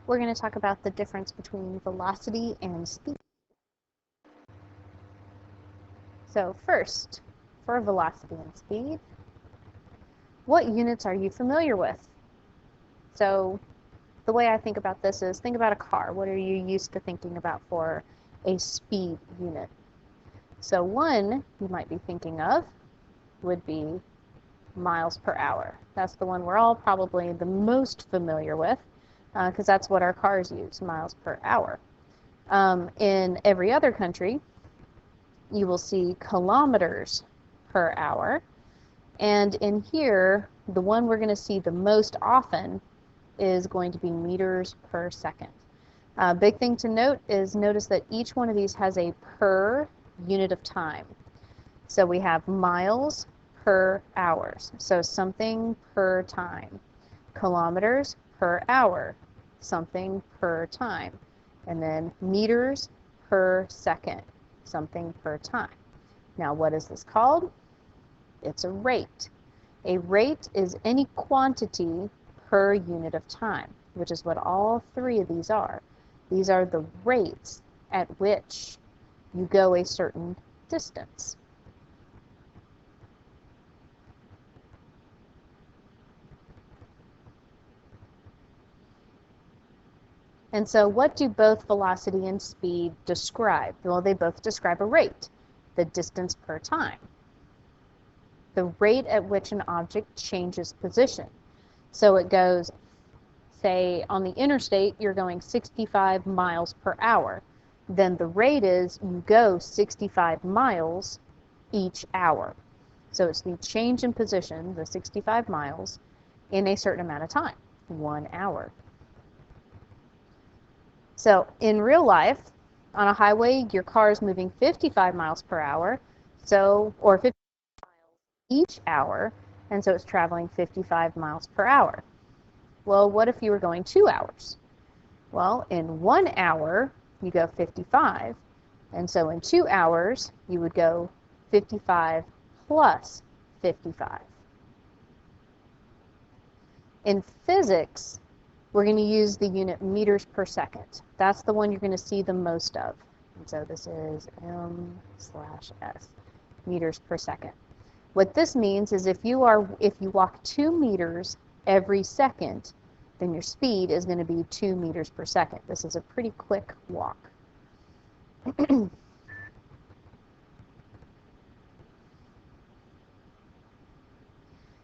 we're going to talk about the difference between velocity and speed. So first, for velocity and speed, what units are you familiar with? So the way I think about this is think about a car. What are you used to thinking about for a speed unit? So one you might be thinking of would be miles per hour. That's the one we're all probably the most familiar with because that's what our cars use, miles per hour. In every other country, you will see kilometers per hour. And in here, the one we're going to see the most often is going to be meters per second. Big thing to note is notice that each one of these has a per unit of time. So we have miles per hours, so something per time. Kilometers per hour, something per time. And then meters per second, something per time. Now, what is this called? It's a rate. A rate is any quantity per unit of time, which is what all three of these are. These are the rates at which you go a certain distance. And so what do both velocity and speed describe? Well, they both describe a rate, the distance per time, the rate at which an object changes position. So it goes, say, on the interstate, you're going 65 miles per hour. Then the rate is you go 65 miles each hour. So it's the change in position, the 65 miles, in a certain amount of time, 1 hour. So in real life, on a highway, your car is moving 55 miles per hour, or 50 miles each hour, and so it's traveling 55 miles per hour. Well, what if you were going 2 hours? Well, in 1 hour, you go 55, and so in 2 hours, you would go 55 plus 55. In physics, we're going to use the unit meters per second. That's the one you're going to see the most of. And so this is m/s, meters per second. What this means is if you walk 2 meters every second, then your speed is going to be 2 meters per second. This is a pretty quick walk.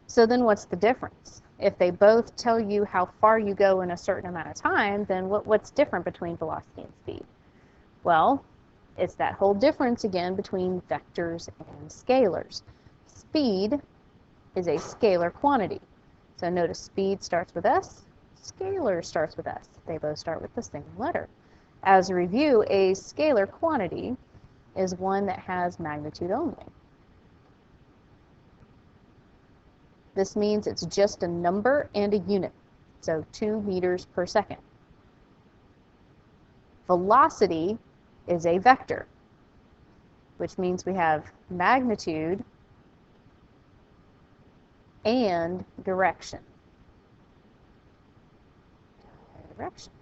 So then what's the difference? If they both tell you how far you go in a certain amount of time, then what's different between velocity and speed? Well, it's that whole difference again between vectors and scalars. Speed is a scalar quantity. So notice speed starts with S, scalar starts with S. They both start with the same letter. As a review, a scalar quantity is one that has magnitude only. This means it's just a number and a unit, so 2 meters per second. Velocity is a vector, which means we have magnitude and direction. Direction.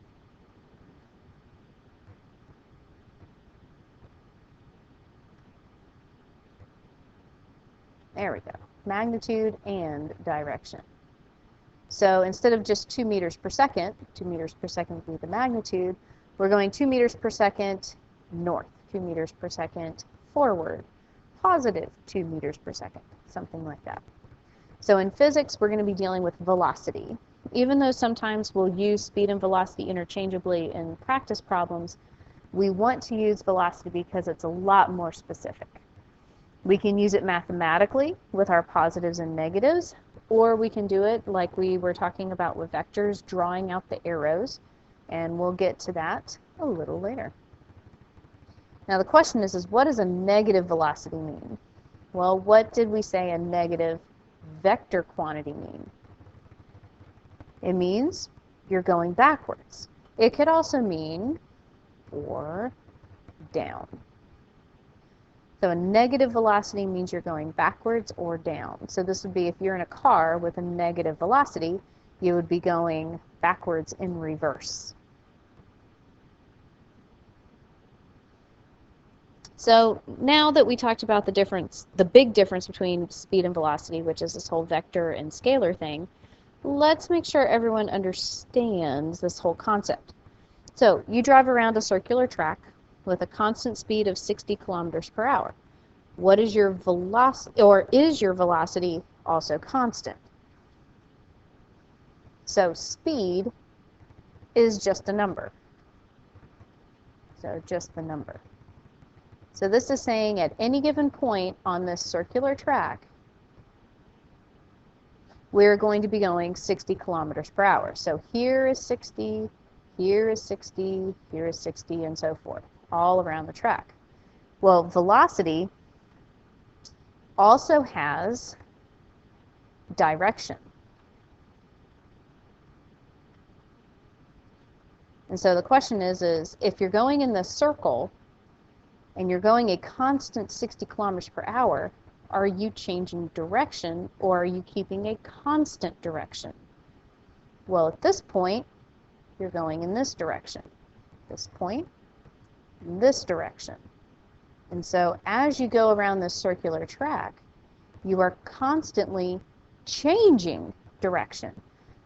There we go. Magnitude and direction. So instead of just 2 meters per second, 2 meters per second would be the magnitude, we're going 2 meters per second north, 2 meters per second forward, positive 2 meters per second, something like that. So in physics, we're going to be dealing with velocity. Even though sometimes we'll use speed and velocity interchangeably in practice problems, we want to use velocity because it's a lot more specific. We can use it mathematically with our positives and negatives, or we can do it like we were talking about with vectors, drawing out the arrows, and we'll get to that a little later. Now the question is what does a negative velocity mean? Well, what did we say a negative vector quantity mean? It means you're going backwards. It could also mean or down. So a negative velocity means you're going backwards or down. So this would be if you're in a car with a negative velocity, you would be going backwards in reverse. So now that we talked about the big difference between speed and velocity, which is this whole vector and scalar thing, let's make sure everyone understands this whole concept. So you drive around a circular track with a constant speed of 60 kilometers per hour. What is your velocity, or is your velocity also constant? So speed is just a number. So just the number. So this is saying at any given point on this circular track, we're going to be going 60 kilometers per hour. So here is 60, here is 60, here is 60, and so forth, all around the track. Well, velocity also has direction. And so the question is if you're going in this circle and you're going a constant 60 kilometers per hour, are you changing direction or are you keeping a constant direction? Well, at this point, you're going in this direction. This point, in this direction. And so as you go around this circular track, you are constantly changing direction.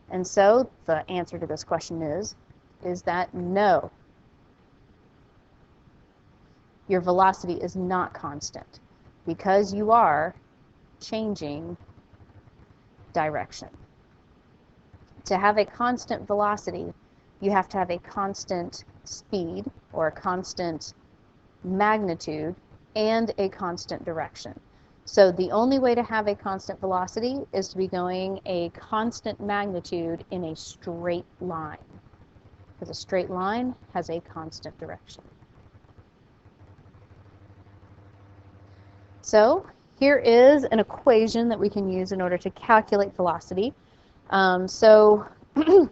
And so the answer to this question is that no. Your velocity is not constant because you are changing direction. To have a constant velocity, you have to have a constant speed or a constant magnitude and a constant direction. So the only way to have a constant velocity is to be going a constant magnitude in a straight line, because a straight line has a constant direction. So here is an equation that we can use in order to calculate velocity. To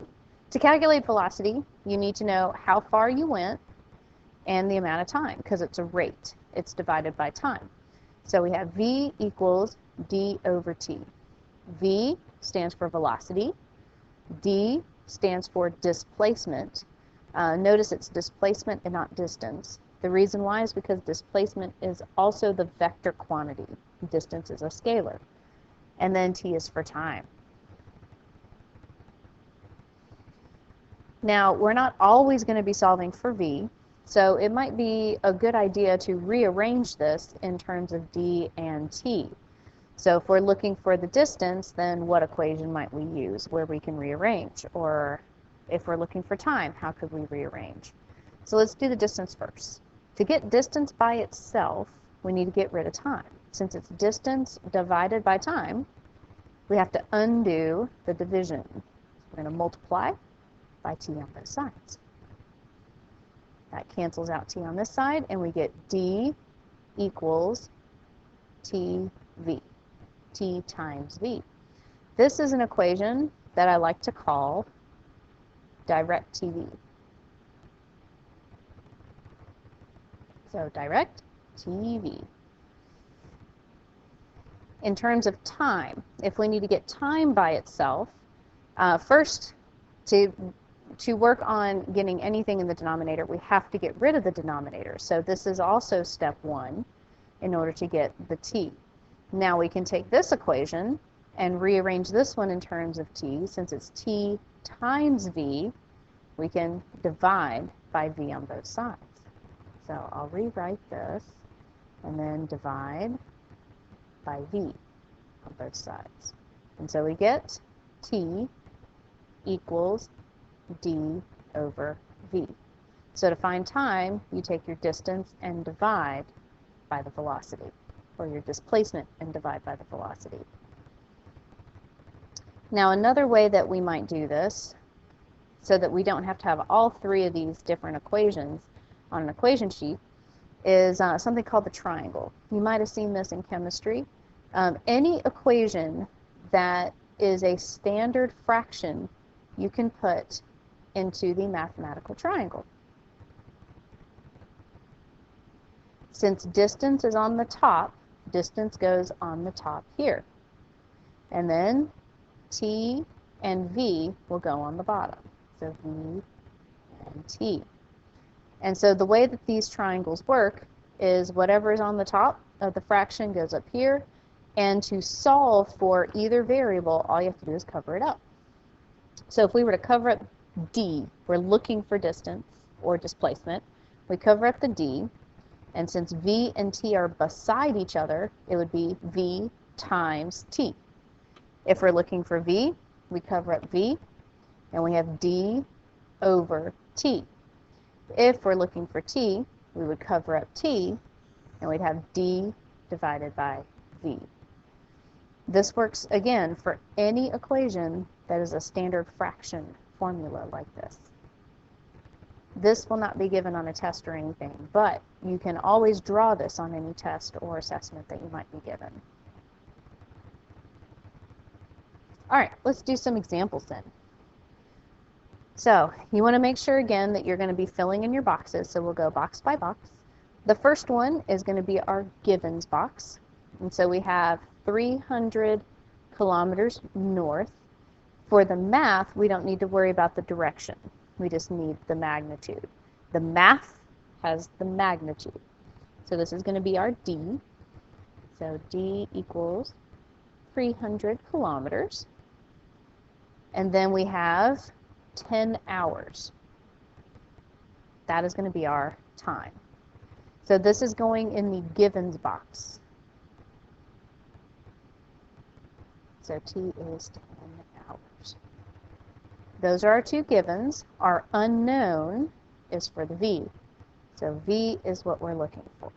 calculate velocity, you need to know how far you went and the amount of time, because it's a rate. It's divided by time. So we have v equals d over t. V stands for velocity. D stands for displacement. Notice it's displacement and not distance. The reason why is because displacement is also the vector quantity. Distance is a scalar. And then t is for time. Now, we're not always going to be solving for v, so it might be a good idea to rearrange this in terms of d and t. So if we're looking for the distance, then what equation might we use where we can rearrange? Or if we're looking for time, how could we rearrange? So let's do the distance first. To get distance by itself, we need to get rid of time. Since it's distance divided by time, we have to undo the division. We're going to multiply by t on both sides. That cancels out t on this side, and we get d equals tv, t times v. This is an equation that I like to call direct TV. So direct TV. In terms of time, if we need to get time by itself, first, to work on getting anything in the denominator, we have to get rid of the denominator. So this is also step one in order to get the t. Now we can take this equation and rearrange this one in terms of t. Since it's t times v, we can divide by v on both sides. So I'll rewrite this and then divide by v on both sides. And so we get t equals d over v. So to find time, you take your distance and divide by the velocity, or your displacement and divide by the velocity. Now another way that we might do this, so that we don't have to have all three of these different equations on an equation sheet, is something called the triangle. You might have seen this in chemistry. Any equation that is a standard fraction you can put into the mathematical triangle. Since distance is on the top, distance goes on the top here. And then t and v will go on the bottom. So v and t. And so the way that these triangles work is whatever is on the top of the fraction goes up here, and to solve for either variable, all you have to do is cover it up. So if we were to cover up d, we're looking for distance or displacement. We cover up the d, and since v and t are beside each other, it would be v times t. If we're looking for v, we cover up v, and we have d over t. If we're looking for t, we would cover up t, and we'd have d divided by v. This works, again, for any equation that is a standard fraction formula like this. This will not be given on a test or anything, but you can always draw this on any test or assessment that you might be given. All right, let's do some examples then. So you want to make sure, again, that you're going to be filling in your boxes, so we'll go box by box. The first one is going to be our givens box, and so we have 300 kilometers north. For the math, we don't need to worry about the direction. We just need the magnitude. The math has the magnitude. So this is going to be our D. So D equals 300 kilometers. And then we have 10 hours. That is going to be our time. So this is going in the givens box. So T is 10 hours. Those are our two givens. Our unknown is for the V. So V is what we're looking for.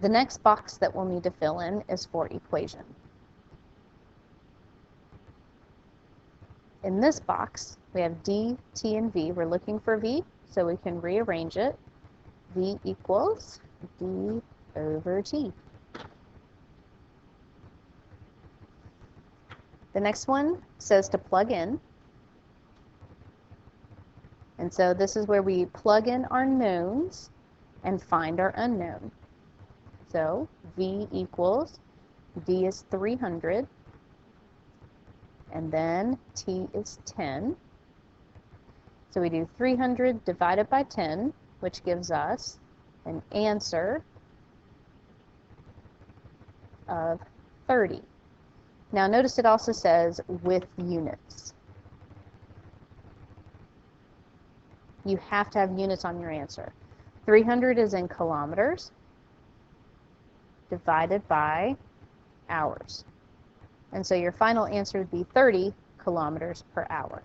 The next box that we'll need to fill in is for equation. In this box, we have D, T, and V. We're looking for V, so we can rearrange it. V equals D over T. The next one says to plug in. And so this is where we plug in our knowns and find our unknown. So V equals, D is 300, and then T is 10. So we do 300 divided by 10, which gives us an answer of 30. Now notice it also says with units. You have to have units on your answer. 300 is in kilometers divided by hours. And so your final answer would be 30 kilometers per hour.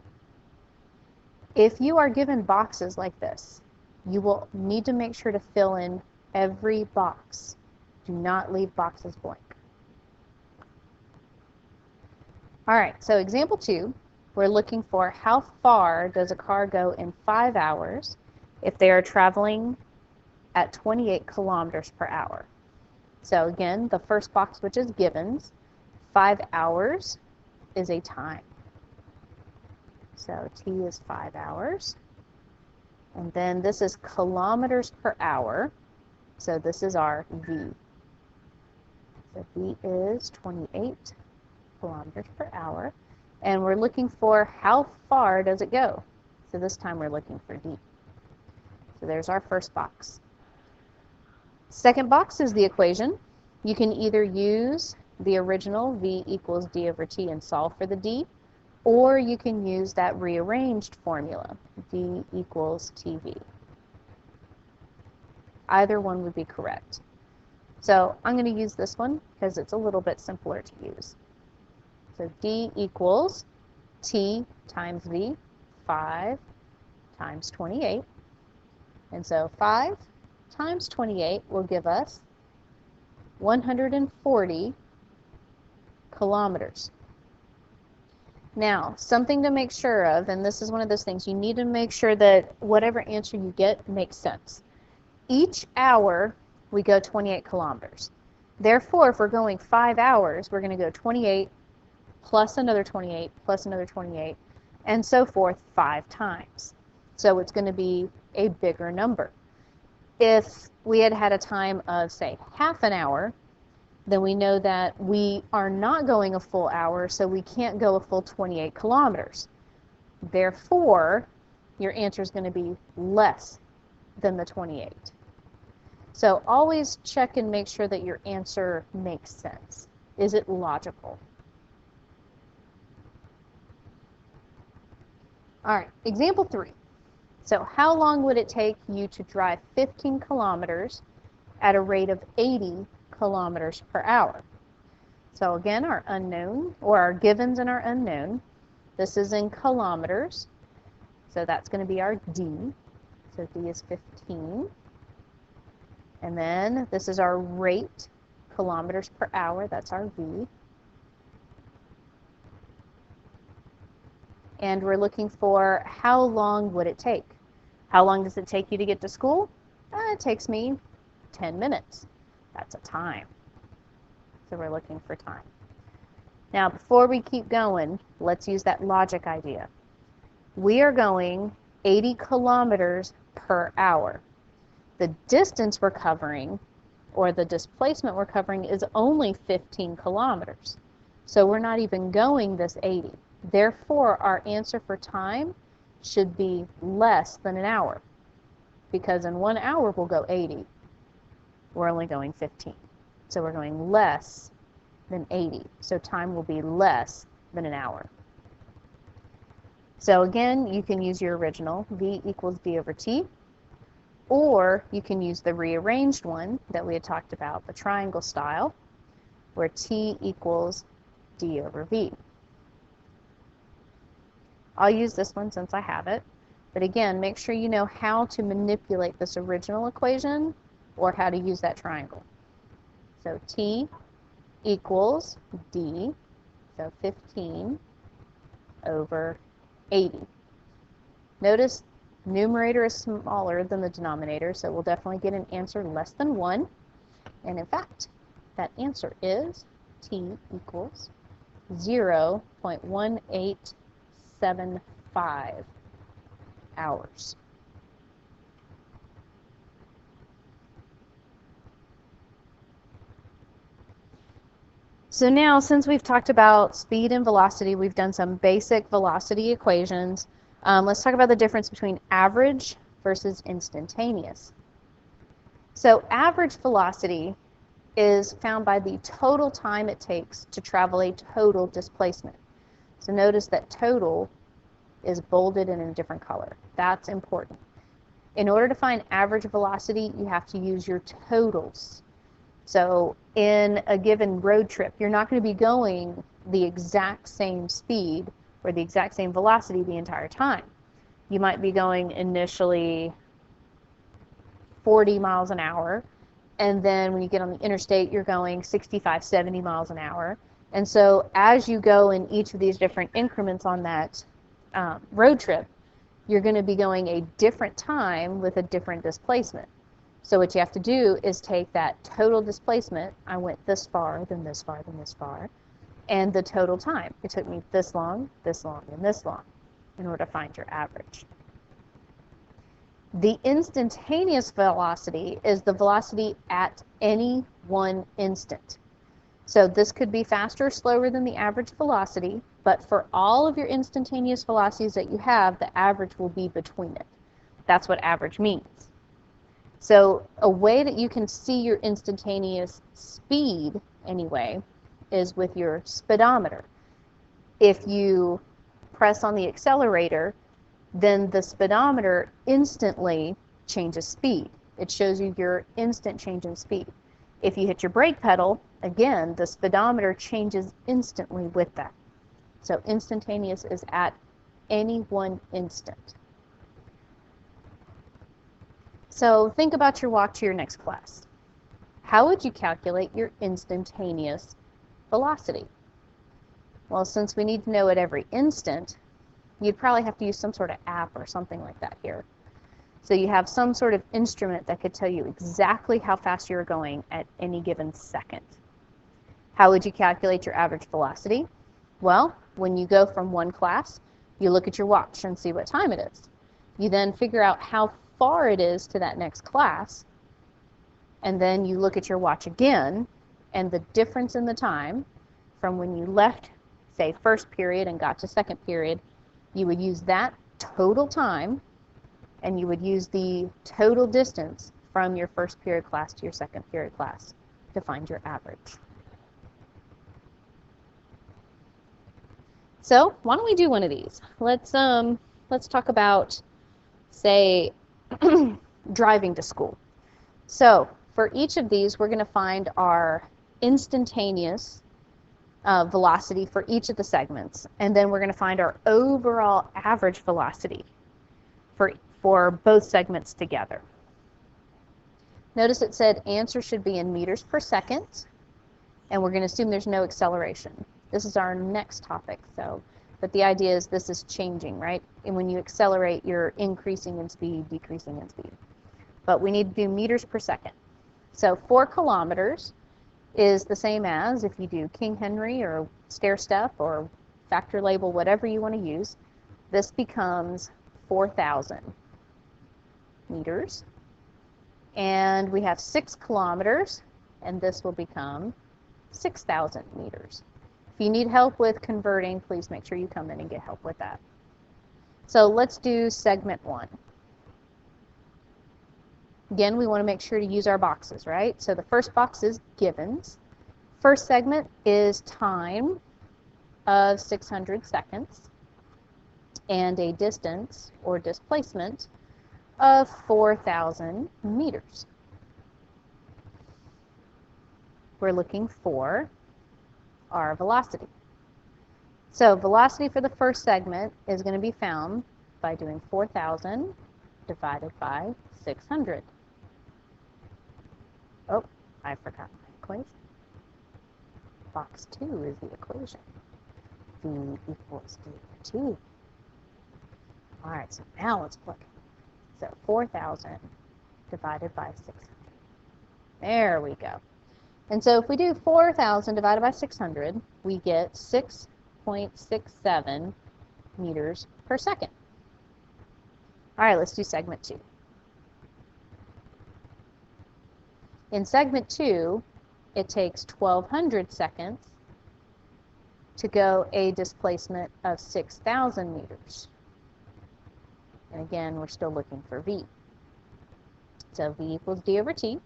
If you are given boxes like this, you will need to make sure to fill in every box. Do not leave boxes blank. All right, so example 2, we're looking for how far does a car go in 5 hours if they are traveling at 28 kilometers per hour. So again, the first box, which is givens, 5 hours is a time. So T is 5 hours. And then this is kilometers per hour. So this is our V. So V is 28 kilometers per hour. And we're looking for how far does it go. So this time we're looking for D. So there's our first box. Second box is the equation. You can either use the original V equals D over T and solve for the D, or you can use that rearranged formula, D equals TV. Either one would be correct. So I'm going to use this one because it's a little bit simpler to use. So D equals T times V, 5 times 28. And so 5 times 28 will give us 140 kilometers. Now, something to make sure of, and this is one of those things, you need to make sure that whatever answer you get makes sense. Each hour, we go 28 kilometers. Therefore, if we're going 5 hours, we're going to go 28 plus another 28 plus another 28, and so forth 5 times. So it's going to be a bigger number. If we had had a time of, say, half an hour, then we know that we are not going a full hour, so we can't go a full 28 kilometers. Therefore, your answer is going to be less than the 28. So always check and make sure that your answer makes sense. Is it logical? All right, example 3. So how long would it take you to drive 15 kilometers at a rate of 80 kilometers per hour? So again, our unknown, or our givens in our unknown. This is in kilometers. So that's going to be our D. So D is 15. And then this is our rate, kilometers per hour. That's our V. And we're looking for how long would it take? How long does it take you to get to school? It takes me 10 minutes. That's a time. So we're looking for time. Now, before we keep going, let's use that logic idea. We are going 80 kilometers per hour. The distance we're covering, or the displacement we're covering, is only 15 kilometers. So we're not even going this 80. Therefore, our answer for time should be less than an hour, because in 1 hour we'll go 80. We're only going 15. So we're going less than 80. So time will be less than an hour. So again, you can use your original, V equals D over T, or you can use the rearranged one that we had talked about, the triangle style, where T equals D over V. I'll use this one since I have it. But again, make sure you know how to manipulate this original equation or how to use that triangle. So T equals D, so 15 over 80. Notice numerator is smaller than the denominator, so we'll definitely get an answer less than 1. And in fact, that answer is T equals 0.1875 hours. So now, since we've talked about speed and velocity, we've done some basic velocity equations. Let's talk about the difference between average versus instantaneous. So average velocity is found by the total time it takes to travel a total displacement. So notice that total is bolded in a different color. That's important. In order to find average velocity, you have to use your totals. So in a given road trip, you're not going to be going the exact same speed or the exact same velocity the entire time. You might be going initially 40 miles an hour, and then when you get on the interstate, you're going 65, 70 miles an hour. And so as you go in each of these different increments on that road trip, you're going to be going a different time with a different displacement. So what you have to do is take that total displacement, I went this far, then this far, then this far, and the total time. It took me this long, and this long in order to find your average. The instantaneous velocity is the velocity at any one instant. So this could be faster or slower than the average velocity, but for all of your instantaneous velocities that you have, the average will be between it. That's what average means. So a way that you can see your instantaneous speed, anyway, is with your speedometer. If you press on the accelerator, then the speedometer instantly changes speed. It shows you your instant change in speed. If you hit your brake pedal, again, the speedometer changes instantly with that. So instantaneous is at any one instant. So think about your walk to your next class. How would you calculate your instantaneous velocity? Well, since we need to know at every instant, you'd probably have to use some sort of app or something like that here. So you have some sort of instrument that could tell you exactly how fast you're going at any given second. How would you calculate your average velocity? Well, when you go from one class, you look at your watch and see what time it is. You then figure out how far it is to that next class, and then you look at your watch again, and the difference in the time from when you left, say, first period and got to second period, you would use that total time and you would use the total distance from your first period class to your second period class to find your average. So why don't we do one of these? Let's talk about, say, driving to school. So for each of these, we're going to find our instantaneous velocity for each of the segments, and then we're going to find our overall average velocity for both segments together. Notice it said answer should be in meters per second, and we're going to assume there's no acceleration. This is our next topic, but the idea is this is changing, right? And when you accelerate, you're increasing in speed, decreasing in speed. But we need to do meters per second. So 4 kilometers is the same as if you do King Henry or stair step or factor label, whatever you want to use. This becomes 4,000 meters. And we have 6 kilometers, and this will become 6,000 meters. If you need help with converting, please make sure you come in and get help with that. So let's do segment 1. Again, we want to make sure to use our boxes, right? So the first box is givens. First segment is time of 600 seconds and a distance or displacement of 4,000 meters. We're looking for our velocity. So velocity for the first segment is going to be found by doing 4,000 divided by 600. Oh, I forgot my equation. Box 2 is the equation. V equals dt. All right, so now let's plug it. So 4,000 divided by 600. There we go. And so if we do 4,000 divided by 600, we get 6.67 meters per second. All right, let's do segment 2. In segment 2, it takes 1,200 seconds to go a displacement of 6,000 meters. And again, we're still looking for V. So V equals d over t.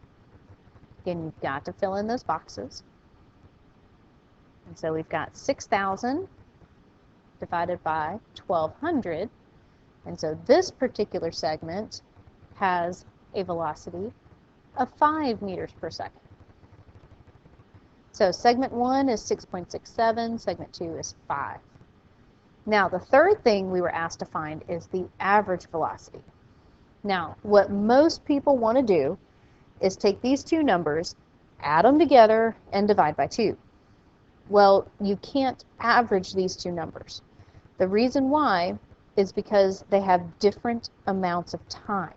Again, you've got to fill in those boxes. And so we've got 6,000 divided by 1,200. And so this particular segment has a velocity of 5 meters per second. So segment 1 is 6.67, segment 2 is 5. Now, the third thing we were asked to find is the average velocity. Now, what most people want to do is take these two numbers, add them together, and divide by 2. Well, you can't average these two numbers. The reason why is because they have different amounts of time.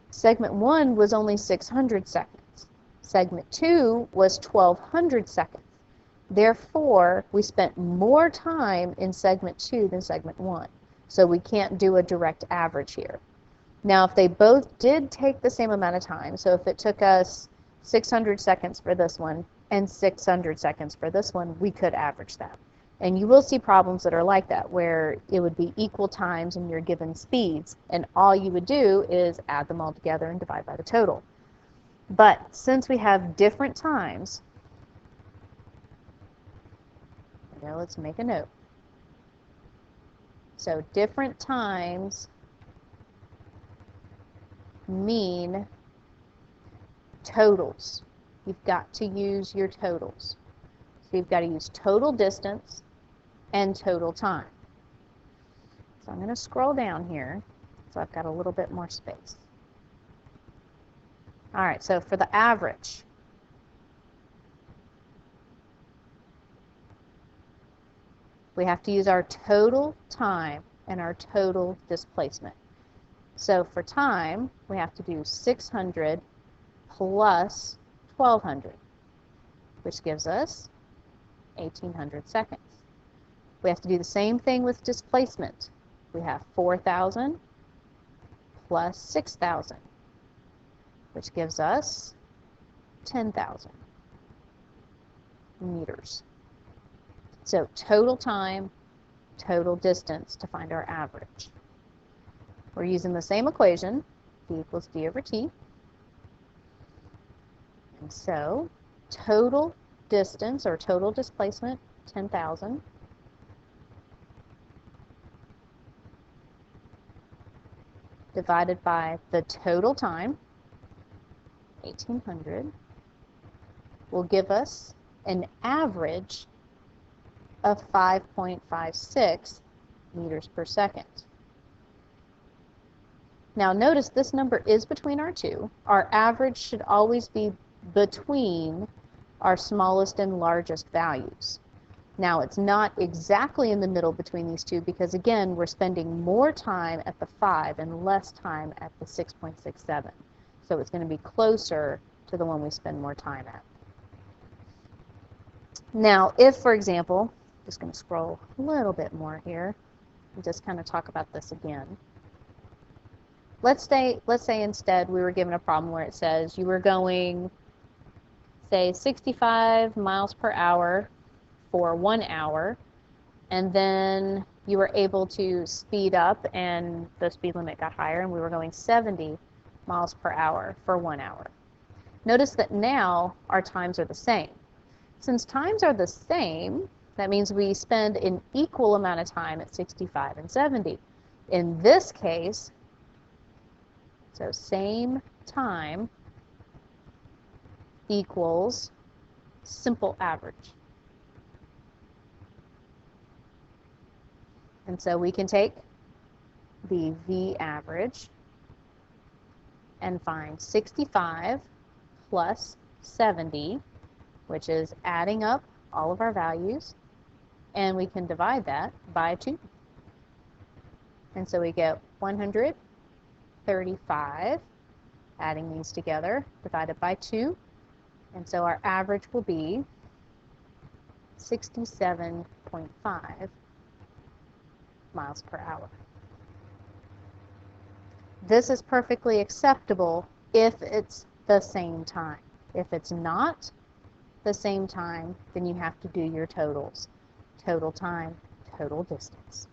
Segment 1 was only 600 seconds. Segment 2 was 1,200 seconds. Therefore, we spent more time in segment 2 than segment 1. So we can't do a direct average here. Now, if they both did take the same amount of time, so if it took us 600 seconds for this one and 600 seconds for this one, we could average that. And you will see problems that are like that, where it would be equal times and you're given speeds, and all you would do is add them all together and divide by the total. But since we have different times, now let's make a note. So different times mean totals. You've got to use your totals. So you've got to use total distance and total time. So I'm going to scroll down here so I've got a little bit more space. All right, so for the average, we have to use our total time and our total displacement. So for time, we have to do 600 plus 1,200, which gives us 1,800 seconds. We have to do the same thing with displacement. We have 4,000 plus 6,000, which gives us 10,000 meters. So total time, total distance to find our average. We're using the same equation, v equals d over t. And so total distance or total displacement, 10,000. Divided by the total time, 1,800, will give us an average of 5.56 meters per second. Now notice this number is between our two. Our average should always be between our smallest and largest values. Now it's not exactly in the middle between these two because again we're spending more time at the 5 and less time at the 6.67. So it's going to be closer to the one we spend more time at. Now if, for example, just going to scroll a little bit more here and just kind of talk about this again. Let's say instead we were given a problem where it says you were going, say, 65 miles per hour for 1 hour, and then you were able to speed up and the speed limit got higher and we were going 70 miles per hour for 1 hour. Notice that now our times are the same. Since times are the same, that means we spend an equal amount of time at 65 and 70. In this case, so same time equals simple average. And so we can take the V average and find 65 plus 70, which is adding up all of our values, and we can divide that by 2. And so we get 135, adding these together, divided by 2. And so our average will be 67.5 miles per hour. This is perfectly acceptable if it's the same time. If it's not the same time, then you have to do your totals. Total time, total distance.